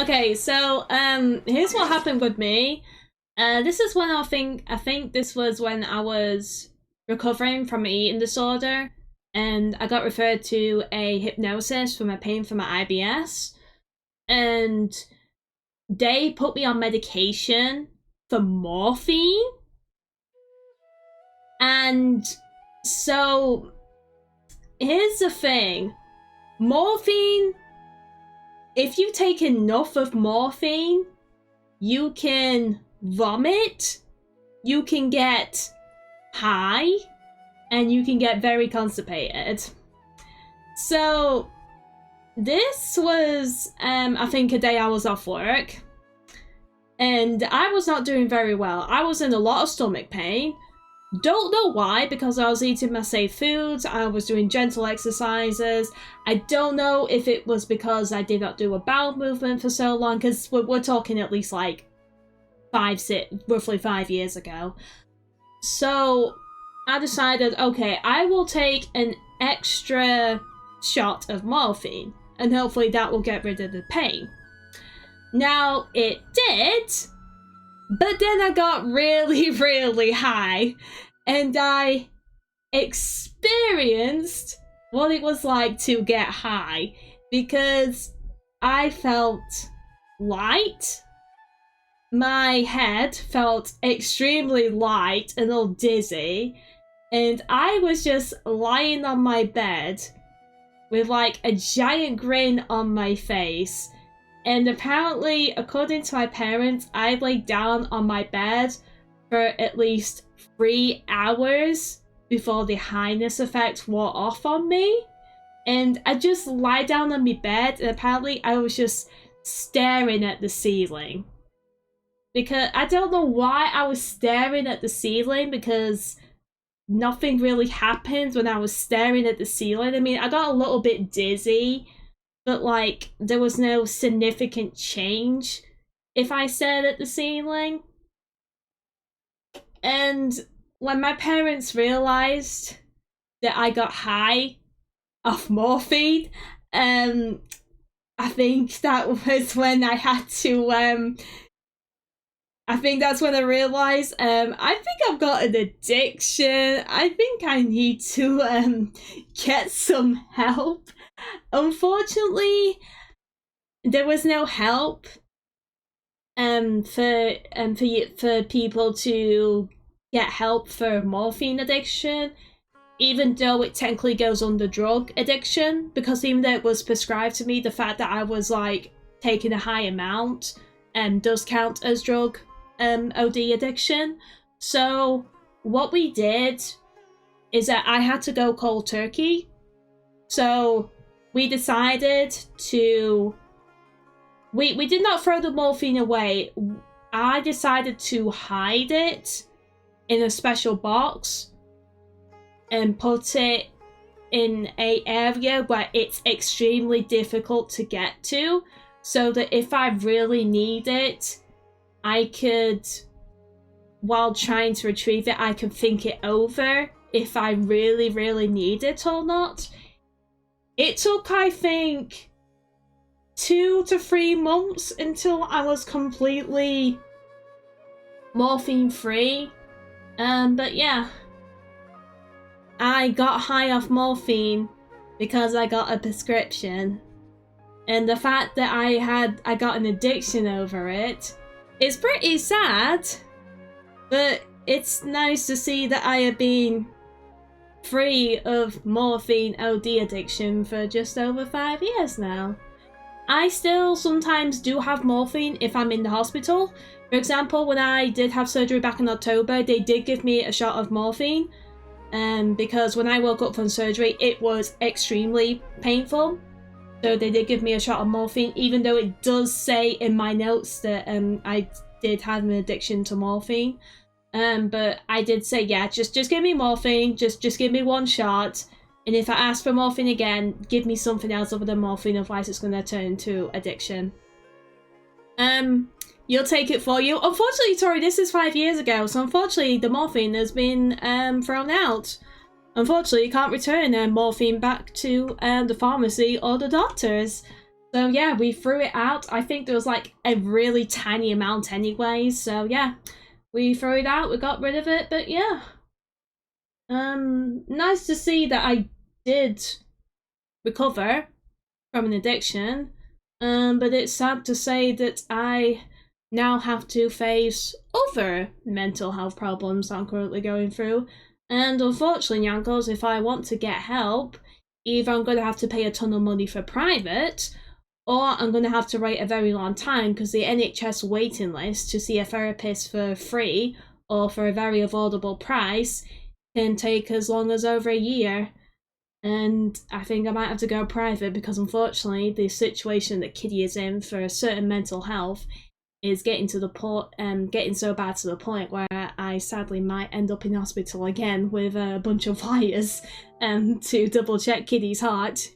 Okay, so here's what happened with me. This is when I think this was when I was recovering from an eating disorder, and I got referred to a hypnosis for my pain from my IBS, and they put me on medication for morphine. And so here's the thing. Morphine, if you take enough of morphine, you can vomit, you can get high, and you can get very constipated. So this was, I think, a day I was off work, and I was not doing very well. I was in a lot of stomach pain. Don't know why, because I was eating my safe foods, I was doing gentle exercises. I don't know if it was because I did not do a bowel movement for so long, because we're talking at least like roughly 5 years ago. So I decided, okay, I will take an extra shot of morphine, and hopefully that will get rid of the pain. Now, it did, but then I got really, really high, and I experienced what it was like to get high, because I felt light. My head felt extremely light and all dizzy, and I was just lying on my bed with like a giant grin on my face. And apparently, according to my parents, I laid down on my bed for at least 3 hours before the highness effect wore off on me. And I just lie down on my bed, and apparently I was just staring at the ceiling. Because I don't know why I was staring at the ceiling, because nothing really happened when I was staring at the ceiling. I mean, I got a little bit dizzy, but like there was no significant change if I stared at the ceiling. And when my parents realized that I got high off morphine, I think that was when I had to I think that's when I realized, I think I've got an addiction. I think I need to get some help. Unfortunately, there was no help for people to get help for morphine addiction, even though it technically goes under drug addiction, because even though it was prescribed to me, the fact that I was like taking a high amount does count as drug OD addiction. So what we did is that I had to go cold turkey. So we decided to... We did not throw the morphine away. I decided to hide it in a special box and put it in an area where it's extremely difficult to get to, so that if I really need it, I could, while trying to retrieve it, I could think it over if I really, really need it or not. It took, I think, 2 to 3 months until I was completely morphine free. But yeah, I got high off morphine because I got a prescription. And the fact that I got an addiction over it, it's pretty sad, but it's nice to see that I have been free of morphine OD addiction for just over 5 years now. I still sometimes do have morphine if I'm in the hospital. For example, when I did have surgery back in October, they did give me a shot of morphine, because when I woke up from surgery, it was extremely painful. So they did give me a shot of morphine, even though it does say in my notes that I did have an addiction to morphine. But I did say, yeah, just give me morphine, just give me 1 shot, and if I ask for morphine again, give me something else other than morphine, otherwise it's going to turn into addiction. You'll take it for you. Unfortunately, Tori, this is 5 years ago, so unfortunately the morphine has been thrown out. Unfortunately, you can't return morphine back to the pharmacy or the doctors. So yeah, we threw it out. I think there was like a really tiny amount anyway. So yeah, we threw it out. We got rid of it. But yeah, nice to see that I did recover from an addiction. But it's sad to say that I now have to face other mental health problems I'm currently going through. And unfortunately, Yankos, if I want to get help, either I'm going to have to pay a ton of money for private, or I'm going to have to wait a very long time because the NHS waiting list to see a therapist for free or for a very affordable price can take as long as over a year. And I think I might have to go private because unfortunately the situation that Kitty is in for certain mental health is getting to the point, getting so bad to the point where I sadly might end up in hospital again with a bunch of wires to double check Kitty's heart.